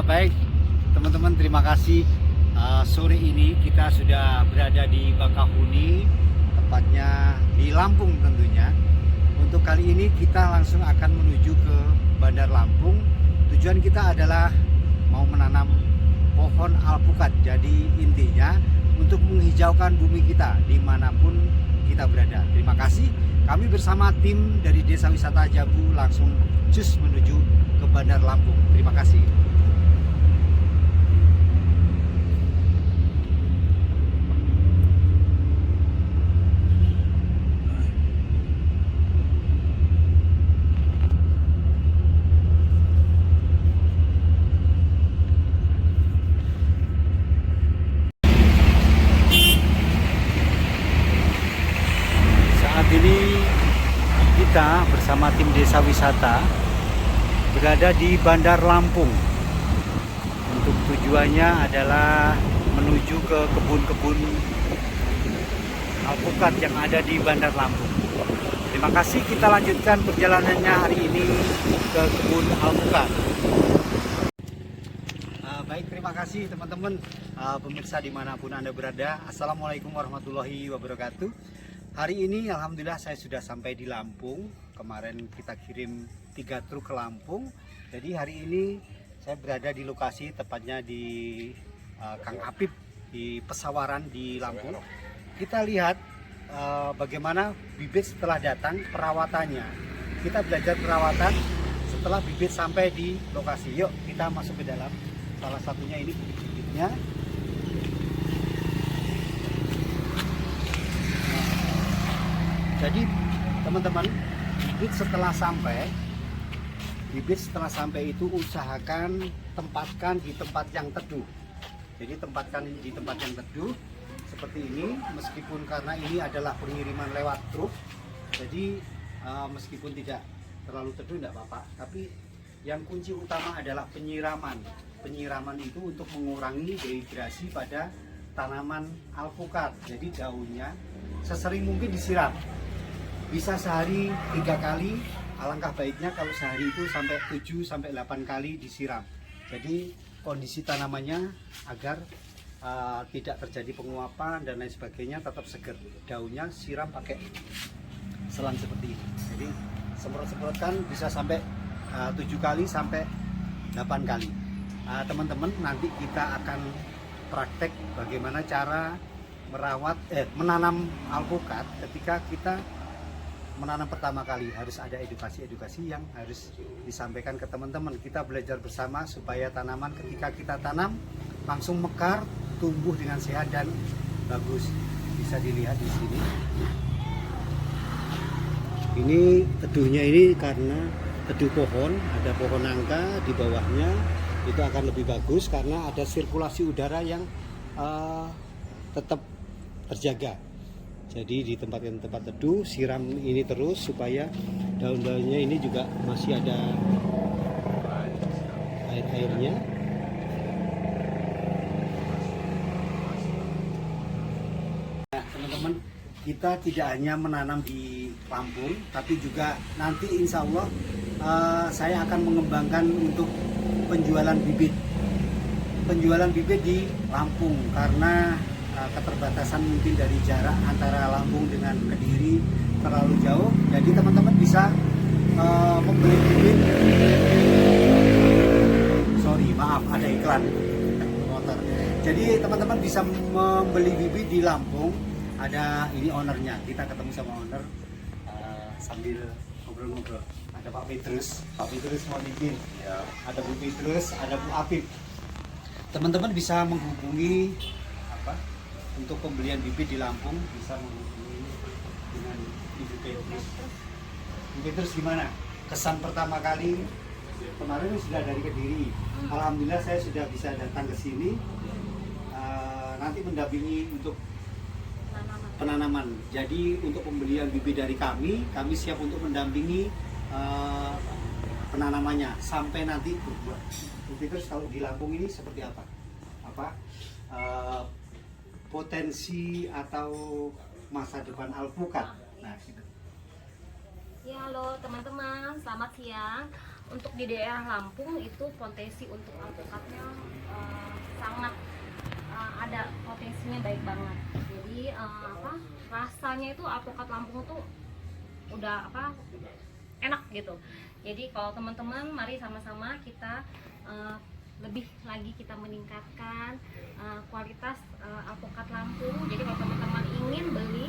Baik teman-teman, terima kasih. Sore ini kita sudah berada di Bakahuni, tepatnya di Lampung tentunya. Untuk kali ini kita langsung akan menuju ke Bandar Lampung. Tujuan kita adalah mau menanam pohon alpukat. Jadi intinya untuk menghijaukan bumi kita dimanapun kita berada. Terima kasih. Kami bersama tim dari Desa Wisata Jambu langsung cus menuju ke Bandar Lampung. Terima kasih. Saat ini kita bersama tim Desa Wisata berada di Bandar Lampung. Untuk tujuannya adalah menuju ke kebun-kebun alpukat yang ada di Bandar Lampung. Terima kasih, kita lanjutkan perjalanannya hari ini ke kebun alpukat. Baik, terima kasih teman-teman, pemirsa dimanapun Anda berada. Assalamualaikum warahmatullahi wabarakatuh. Hari ini alhamdulillah saya sudah sampai di Lampung. Kemarin kita kirim 3 truk ke Lampung. Jadi hari ini saya berada di lokasi, tepatnya di Kang Apip di Pesawaran di Lampung. Kita lihat bagaimana bibit setelah datang, perawatannya. Kita belajar perawatan setelah bibit sampai di lokasi. Yuk kita masuk ke dalam. Salah satunya ini bibit-bibitnya. Jadi teman-teman, bibit setelah sampai itu usahakan tempatkan di tempat yang teduh. Jadi tempatkan di tempat yang teduh seperti ini, meskipun karena ini adalah pengiriman lewat truk. Jadi meskipun tidak terlalu teduh tidak apa-apa, tapi yang kunci utama adalah penyiraman. Penyiraman itu untuk mengurangi dehidrasi pada tanaman alpukat. Jadi daunnya sesering mungkin disiram. Bisa sehari 3 kali, alangkah baiknya kalau sehari itu sampai 7-8 kali disiram. Jadi kondisi tanamannya agar tidak terjadi penguapan dan lain sebagainya, tetap segar. Daunnya siram pakai selang seperti ini. Jadi semprot-semprotkan bisa sampai 7 kali sampai 8 kali. Teman-teman, nanti kita akan praktek bagaimana cara menanam alpukat. Ketika kita menanam pertama kali harus ada edukasi yang harus disampaikan ke teman-teman. Kita belajar bersama supaya tanaman ketika kita tanam langsung mekar, tumbuh dengan sehat dan bagus. Bisa dilihat di sini. Ini teduhnya ini karena teduh pohon, ada pohon nangka di bawahnya, itu akan lebih bagus karena ada sirkulasi udara yang tetap terjaga. Jadi di tempat teduh, siram ini terus supaya daun-daunnya ini juga masih ada air-airnya. Nah, teman-teman, kita tidak hanya menanam di Lampung, tapi juga nanti insya Allah saya akan mengembangkan untuk penjualan bibit di Lampung karena keterbatasan mungkin dari jarak antara Lampung dengan Kediri terlalu jauh. Jadi teman-teman bisa membeli bibit. Maaf ada iklan motor. Jadi teman-teman bisa membeli bibit di Lampung. Ada ini ownernya, kita ketemu sama owner sambil ngobrol-ngobrol. Ada Pak Petrus mau bikin ya. Ada Bu Petrus, ada Bu Apip. Teman-teman bisa menghubungi untuk pembelian bibit di Lampung, bisa menghubungi dengan Ibu Petrus. Ibu Petrus, gimana kesan pertama kali? Kemarin sudah dari Kediri, alhamdulillah saya sudah bisa datang ke sini. Nanti mendampingi untuk penanaman. Jadi untuk pembelian bibit dari kami siap untuk mendampingi penanamannya sampai nanti berbuah. Ibu Petrus, kalau di Lampung ini seperti apa? Potensi atau masa depan alpukat. Nah, gitu. Ya, halo teman-teman, selamat siang. untuk di daerah Lampung itu potensi untuk alpukatnya sangat ada potensinya baik banget. Jadi rasanya itu alpukat Lampung tuh udah enak gitu. Jadi kalau teman-teman mari sama-sama kita lebih lagi kita meningkatkan kualitas alpukat Lampung. Jadi kalau teman-teman ingin beli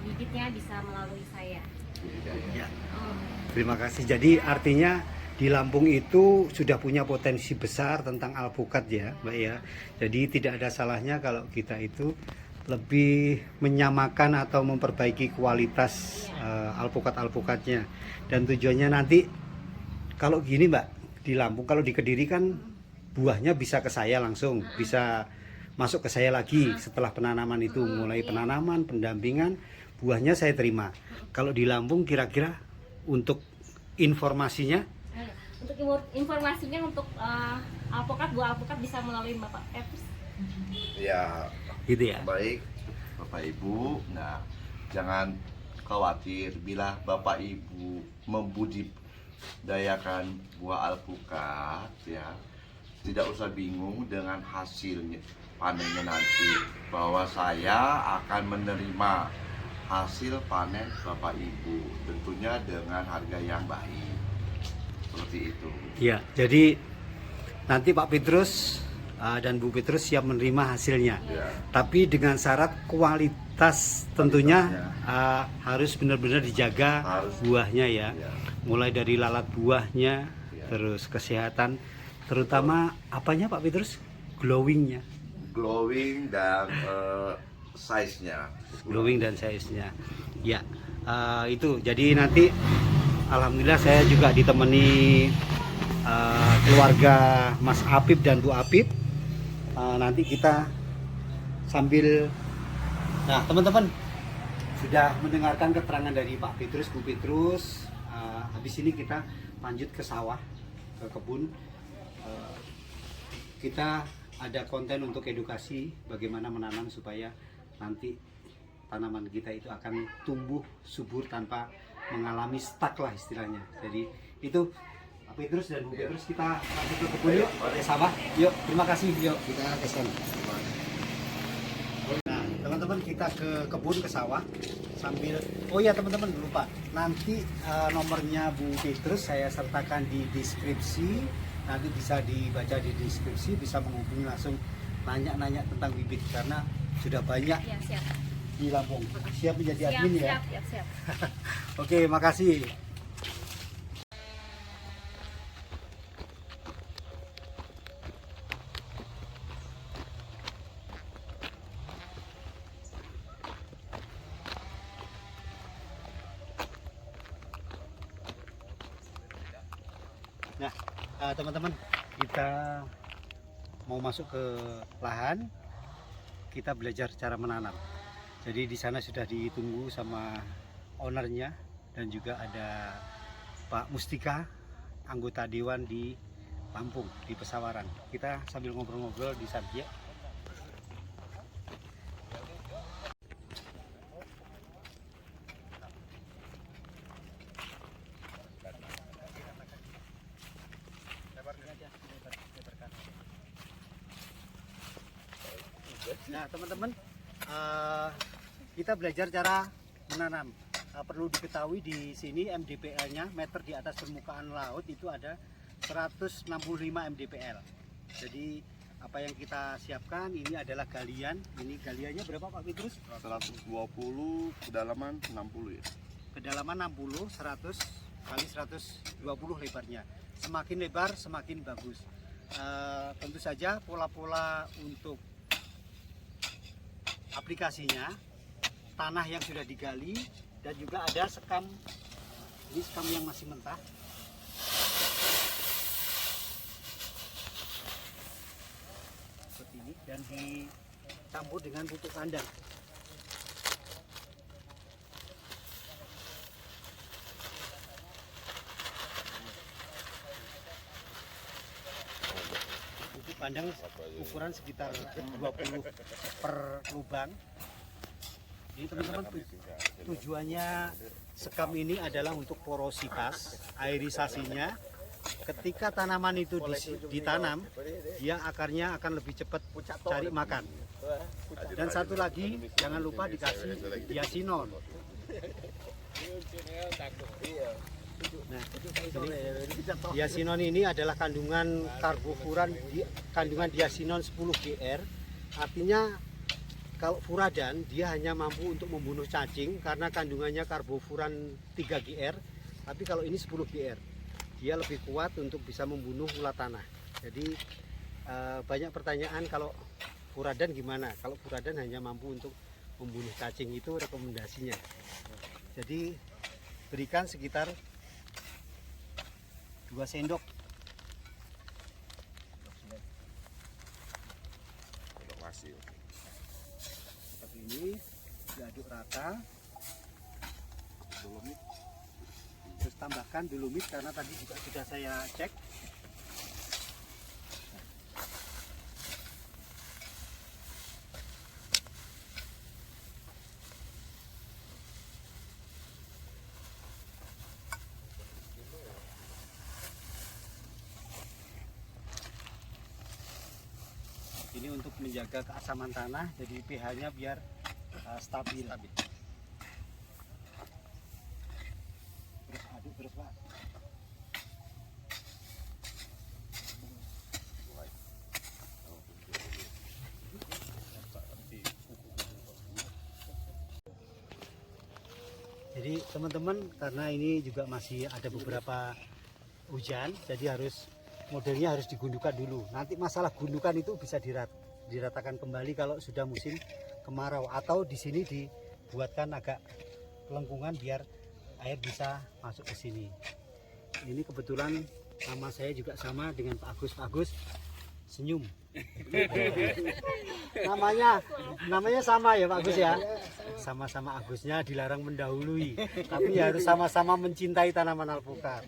bibitnya bisa melalui saya. Ya. Terima kasih. Jadi artinya di Lampung itu sudah punya potensi besar tentang alpukat ya, Mbak ya. Jadi tidak ada salahnya kalau kita itu lebih menyamakan atau memperbaiki kualitas alpukat-alpukatnya. Dan tujuannya nanti kalau gini Mbak, di Lampung kalau di Kediri kan buahnya bisa ke saya langsung, bisa masuk ke saya lagi setelah penanaman itu, mulai penanaman, pendampingan, buahnya saya terima. Kalau di Lampung kira-kira untuk informasinya? Untuk informasinya untuk alpukat, buah alpukat bisa melalui Bapak Petrus. Ya, Gitu ya. baik Bapak Ibu. Nah, jangan khawatir bila Bapak Ibu membudidayakan buah alpukat ya. Tidak usah bingung dengan hasilnya panennya nanti, bahwa saya akan menerima hasil panen Bapak Ibu tentunya dengan harga yang baik. Seperti itu. Ya, jadi nanti Pak Petrus dan Bu Petrus siap menerima hasilnya. Ya. Tapi dengan syarat kualitas tentunya harus benar-benar dijaga Harus. buahnya ya. Ya. Mulai dari lalat buahnya, Ya. terus kesehatan, terutama apanya Pak Petrus? Glowingnya. Glowing dan size-nya. Glowing dan size-nya. Ya, itu. Jadi nanti alhamdulillah saya juga ditemani keluarga Mas Apip dan Bu Apip. Nanti kita sambil, nah teman-teman sudah mendengarkan keterangan dari Pak Petrus, Bu Petrus. Habis ini kita lanjut ke sawah, ke kebun. Kita ada konten untuk edukasi bagaimana menanam supaya nanti tanaman kita itu akan tumbuh subur tanpa mengalami stuck lah istilahnya. Jadi itu Pak Petrus dan Bu Petrus, kita lanjut ke kebun yuk, ke sawah. Yuk, terima kasih. Yuk, kita ke sana. Nah, teman-teman kita ke kebun, ke sawah sambil, oh ya teman-teman lupa, nanti nomornya Bu Petrus saya sertakan di deskripsi. Nanti bisa dibaca di deskripsi, bisa menghubungi langsung, nanya-nanya tentang bibit karena sudah banyak Ya, siap. di Lampung. Siap menjadi admin ya? Siap. Oke, makasih. Nah, teman-teman, kita mau masuk ke lahan, kita belajar cara menanam. Jadi di sana sudah ditunggu sama ownernya dan juga ada Pak Mustika, anggota dewan di Lampung, di Pesawaran. Kita sambil ngobrol-ngobrol di sana ya. Nah teman-teman, kita belajar cara menanam. Perlu diketahui di sini MDPL-nya, meter di atas permukaan laut itu ada 165 mdpl. Jadi apa yang kita siapkan ini adalah galian. Ini galiannya berapa Pak Petrus? 120, kedalaman 60 ya. Kedalaman 60, 100 kali 120 lebarnya. Semakin lebar semakin bagus. Tentu saja pola-pola untuk aplikasinya, tanah yang sudah digali dan juga ada sekam. Ini sekam yang masih mentah. Seperti ini, dan dicampur dengan pupuk kandang. Pupuk kandang ukuran sekitar 20 per lubang. Ini teman-teman, tujuannya sekam ini adalah untuk porositas, airisasinya, ketika tanaman itu ditanam, dia akarnya akan lebih cepat cari makan. Dan satu lagi, jangan lupa dikasih diasinon. Nah, diasinon ini adalah kandungan karbofuran, kandungan diasinon 10 GR. Artinya kalau furadan dia hanya mampu untuk membunuh cacing karena kandungannya karbofuran 3 GR, tapi kalau ini 10 GR. Dia lebih kuat untuk bisa membunuh ulat tanah. Jadi banyak pertanyaan kalau furadan gimana? Kalau furadan hanya mampu untuk membunuh cacing, itu rekomendasinya. Jadi berikan sekitar 2 sendok. Seperti ini, diaduk rata. Terus tambahkan dolomit karena tadi juga sudah saya cek. Ini untuk menjaga keasaman tanah, jadi pH-nya biar stabil. Terus aduk terus, Pak. Jadi teman-teman, karena ini juga masih ada beberapa hujan, jadi modelnya harus digundukan dulu. Nanti masalah gundukan itu bisa diratakan kembali kalau sudah musim kemarau, atau di sini dibuatkan agak lengkungan biar air bisa masuk ke sini. Ini kebetulan nama saya juga sama dengan Pak Agus. Pak Agus senyum. namanya sama ya Pak Agus ya. Sama-sama Agusnya dilarang mendahului, tapi harus sama-sama mencintai tanaman alpukat.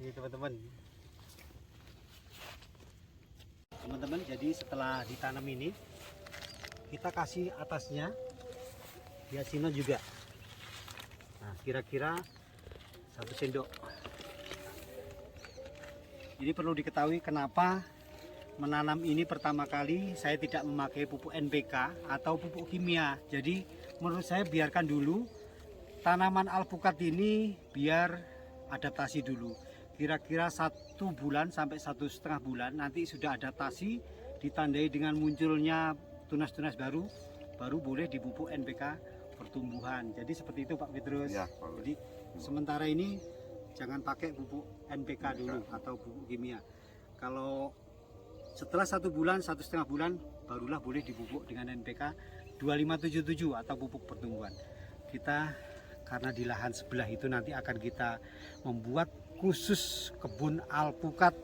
Ini teman-teman. Jadi setelah ditanam ini kita kasih atasnya diasinon juga. Nah, kira-kira 1 sendok. Ini perlu diketahui kenapa menanam ini pertama kali saya tidak memakai pupuk NPK atau pupuk kimia. Jadi menurut saya biarkan dulu tanaman alpukat ini biar adaptasi dulu. Kira-kira 1 bulan sampai 1,5 bulan nanti sudah adaptasi, ditandai dengan munculnya tunas-tunas baru boleh dipupuk NPK pertumbuhan. Jadi seperti itu Pak Petrus. Ya, jadi sementara ini jangan pakai pupuk NPK dulu atau pupuk kimia. Kalau setelah 1 bulan, 1,5 bulan barulah boleh dipupuk dengan NPK 2577 atau pupuk pertumbuhan. Kita karena di lahan sebelah itu nanti akan kita membuat khusus kebun alpukat.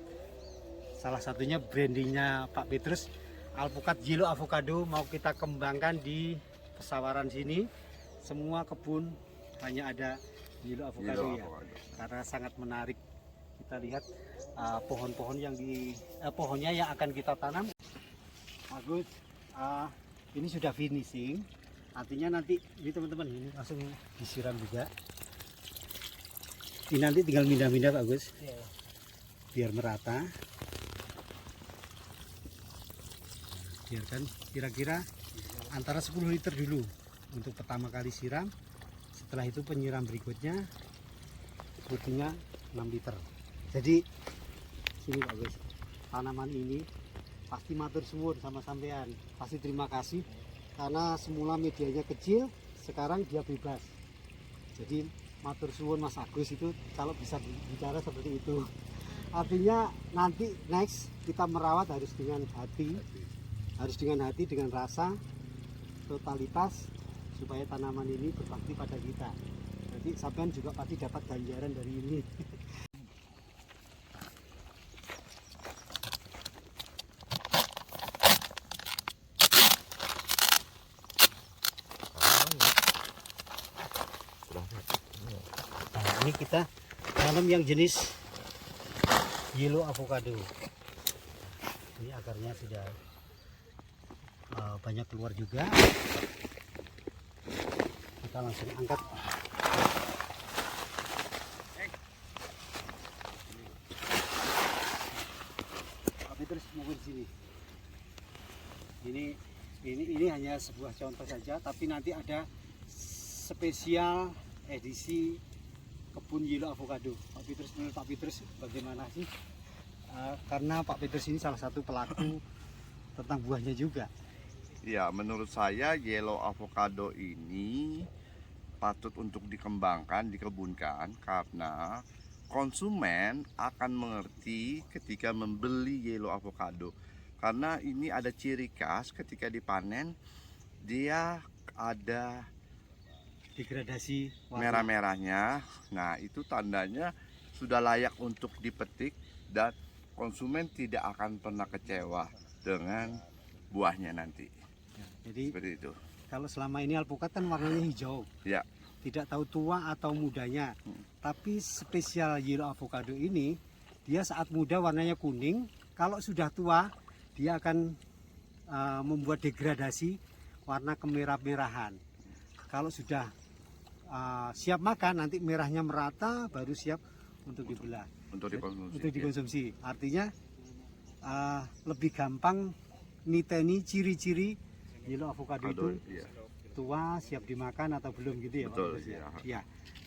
Salah satunya brandingnya Pak Petrus, alpukat Yellow Avocado, mau kita kembangkan di Pesawaran sini. Semua kebun hanya ada Yellow Avocado ya, karena sangat menarik. Kita lihat pohon-pohon yang pohonnya yang akan kita tanam. Bagus, ini sudah finishing. Artinya nanti ini teman-teman, ini langsung disiram juga. Ini nanti tinggal mindah-mindah Pak Gus, biar merata. Biarkan kira-kira antara 10 liter dulu untuk pertama kali siram. Setelah itu penyiram berikutnya butuhnya 6 liter. Jadi sini Pak Gus, tanaman ini pasti matur suwun sama sampean, pasti terima kasih karena semula medianya kecil, sekarang dia bebas. Jadi matur suwun Mas Agus itu kalau bisa bicara seperti itu. Artinya nanti next kita merawat harus dengan hati, dengan rasa, totalitas, supaya tanaman ini berbakti pada kita. Jadi sampean juga pasti dapat ganjaran dari ini. Nah, ini kita tanam yang jenis Yellow Avocado. Ini akarnya sudah banyak keluar juga. Kita langsung angkat. Petrus mungkin sini. Ini hanya sebuah contoh saja, tapi nanti ada spesial edisi kebun yellow avocado. Pak Petrus, menurut Pak Petrus bagaimana sih? Karena Pak Petrus ini salah satu pelaku tentang buahnya juga. Ya, menurut saya yellow avocado ini patut untuk dikembangkan, dikebunkan karena konsumen akan mengerti ketika membeli yellow avocado. Karena ini ada ciri khas ketika dipanen dia ada Degradasi warna. merah-merahnya. Nah, itu tandanya sudah layak untuk dipetik dan konsumen tidak akan pernah kecewa dengan buahnya nanti. Ya, jadi Seperti itu. kalau selama ini alpukat kan warnanya hijau, Ya, tidak tahu tua atau mudanya. Tapi spesial yellow avocado ini dia saat muda warnanya kuning, kalau sudah tua dia akan membuat degradasi warna kemerah-merahan. Kalau sudah siap makan nanti merahnya merata baru siap untuk dibelah, untuk dikonsumsi. untuk dikonsumsi. Artinya lebih gampang niteni ciri-ciri yellow avocado itu Iya. tua siap dimakan atau belum gitu ya Pak Betul, Petrus ya. iya. Ya,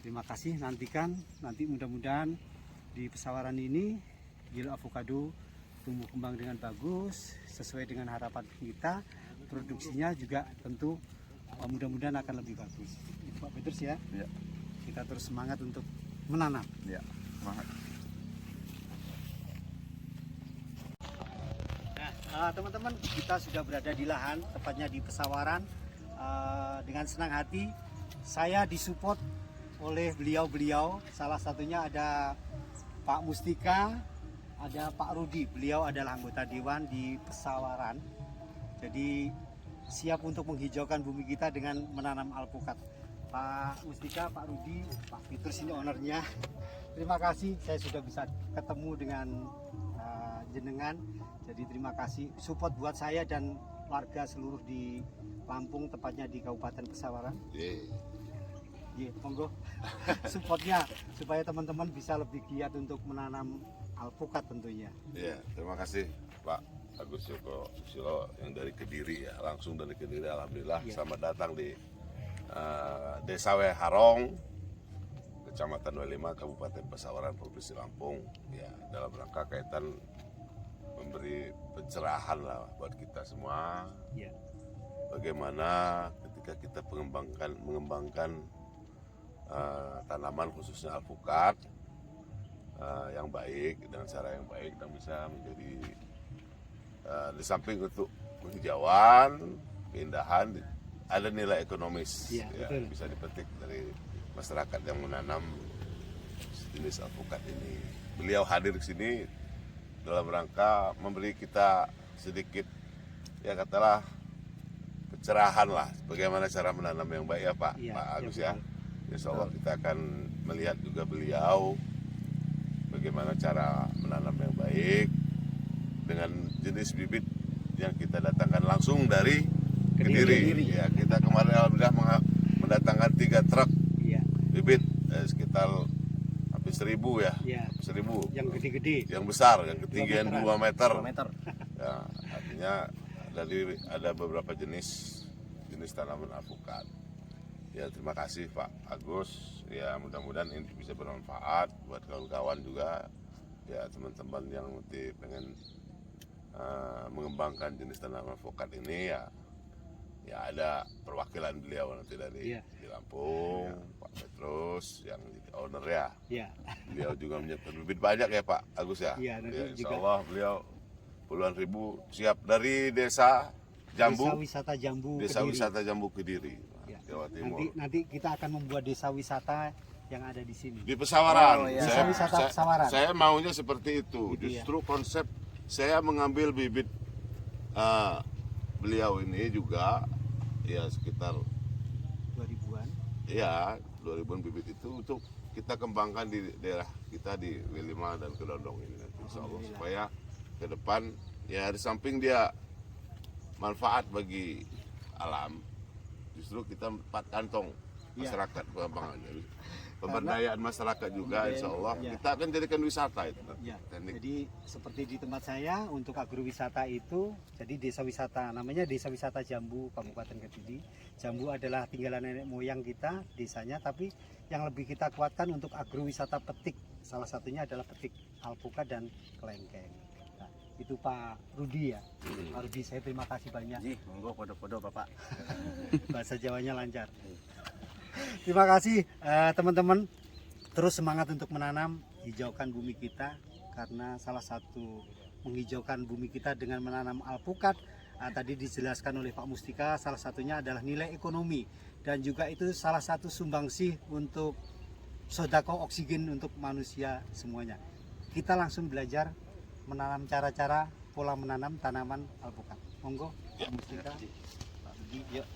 terima kasih, nantikan nanti mudah-mudahan di pesawaran ini yellow avocado tumbuh kembang dengan bagus sesuai dengan harapan kita, produksinya juga tentu mudah-mudahan akan lebih bagus. Itu Pak Petrus ya. Iya. Kita terus semangat untuk menanam. Ya, semangat. Nah, teman-teman, kita sudah berada di lahan, tepatnya di pesawaran. Dengan senang hati saya disupport oleh beliau-beliau. Salah satunya ada Pak Mustika, ada Pak Rudi. Beliau adalah anggota dewan di pesawaran. Jadi siap untuk menghijaukan bumi kita dengan menanam alpukat. Pak Mustika, Pak Rudi, Pak Petrus ini ownernya. Terima kasih, saya sudah bisa ketemu dengan jenengan. Jadi terima kasih support buat saya dan warga seluruh di Lampung, tepatnya di Kabupaten Pesawaran. Iya, monggo supportnya supaya teman-teman bisa lebih giat untuk menanam alpukat tentunya. Iya, terima kasih Pak Agus Joko Susilo yang dari Kediri ya, langsung dari Kediri. Alhamdulillah, Iya. selamat datang di Desa Weharong, Kecamatan W5, Kabupaten Pesawaran, Provinsi Lampung. Ya, dalam rangka kaitan memberi pencerahan lah buat kita semua. Iya. Bagaimana ketika kita mengembangkan tanaman khususnya alpukat yang baik dengan cara yang baik dan bisa menjadi di samping untuk penghijauan, keindahan, ada nilai ekonomis Iya, ya, betul. bisa dipetik dari masyarakat yang menanam jenis alpukat ini. Beliau hadir di sini dalam rangka memberi kita sedikit ya katalah pencerahan lah bagaimana cara menanam yang baik ya Pak, Iya, Pak iya, Agus ya. betul. Insya Allah kita akan melihat juga beliau bagaimana cara menanam yang baik dengan jenis bibit yang kita datangkan langsung dari Kediri. Kediri. Ya, kita kemarin alhamdulillah mendatangkan 3 truk Iya. bibit sekitar hampir 1000 ya. Iya. 1000. Yang gede-gede. Yang besar, yang ketinggian 2 meter. 2 meter. Ya, artinya ada beberapa jenis tanaman alpukat. Ya, terima kasih Pak Agus. Ya, mudah-mudahan ini bisa bermanfaat buat kawan-kawan juga. Ya, teman-teman yang nanti pengen mengembangkan jenis tanaman alpukat ini ya ada perwakilan beliau nanti dari Iya. di Lampung, Pak Petrus yang jadi owner ya. Iya. Beliau juga menyiapkan bibit banyak ya Pak Agus ya. Iya, nanti Ya, juga. insya Allah beliau puluhan ribu siap dari desa Jambu, Desa wisata Jambu. desa Kediri. wisata Jambu Kediri, Ya. Jawa Timur. Nanti kita akan membuat desa wisata yang ada di sini. Di Pesawaran, Oh, iya. Desa wisata Pesawaran. saya maunya seperti itu. Gitu ya. Justru konsep saya mengambil bibit beliau ini juga ya sekitar 2000-an. ya 2000-an bibit itu untuk kita kembangkan di daerah kita di W5 dan Kedondong ini nanti insya Allah Alhamdulillah. supaya ke depan ya di samping dia manfaat bagi alam, justru kita 4 kantong Iya. masyarakat pengembangannya. pemberdayaan masyarakat juga, insya Allah Ya. kita akan jadikan wisata itu. Ya, Teknik. jadi seperti di tempat saya untuk agrowisata itu, jadi desa wisata, namanya Desa Wisata Jambu, Kabupaten Kediri. Jambu adalah tinggalan nenek moyang kita, desanya, tapi yang lebih kita kuatkan untuk agrowisata petik. Salah satunya adalah petik alpukat dan kelengkeng. Nah, itu Pak Rudi ya. Pak Rudi, saya terima kasih banyak. Monggo podo-podo Bapak. Bahasa Jawanya lancar. Terima kasih teman-teman. Terus semangat untuk menanam, hijaukan bumi kita, karena salah satu menghijaukan bumi kita dengan menanam alpukat tadi dijelaskan oleh Pak Mustika, salah satunya adalah nilai ekonomi, dan juga itu salah satu sumbangsih untuk sodako oksigen untuk manusia semuanya. Kita langsung belajar menanam cara-cara pola menanam tanaman alpukat. Monggo Pak Mustika, Pak Budi, yuk.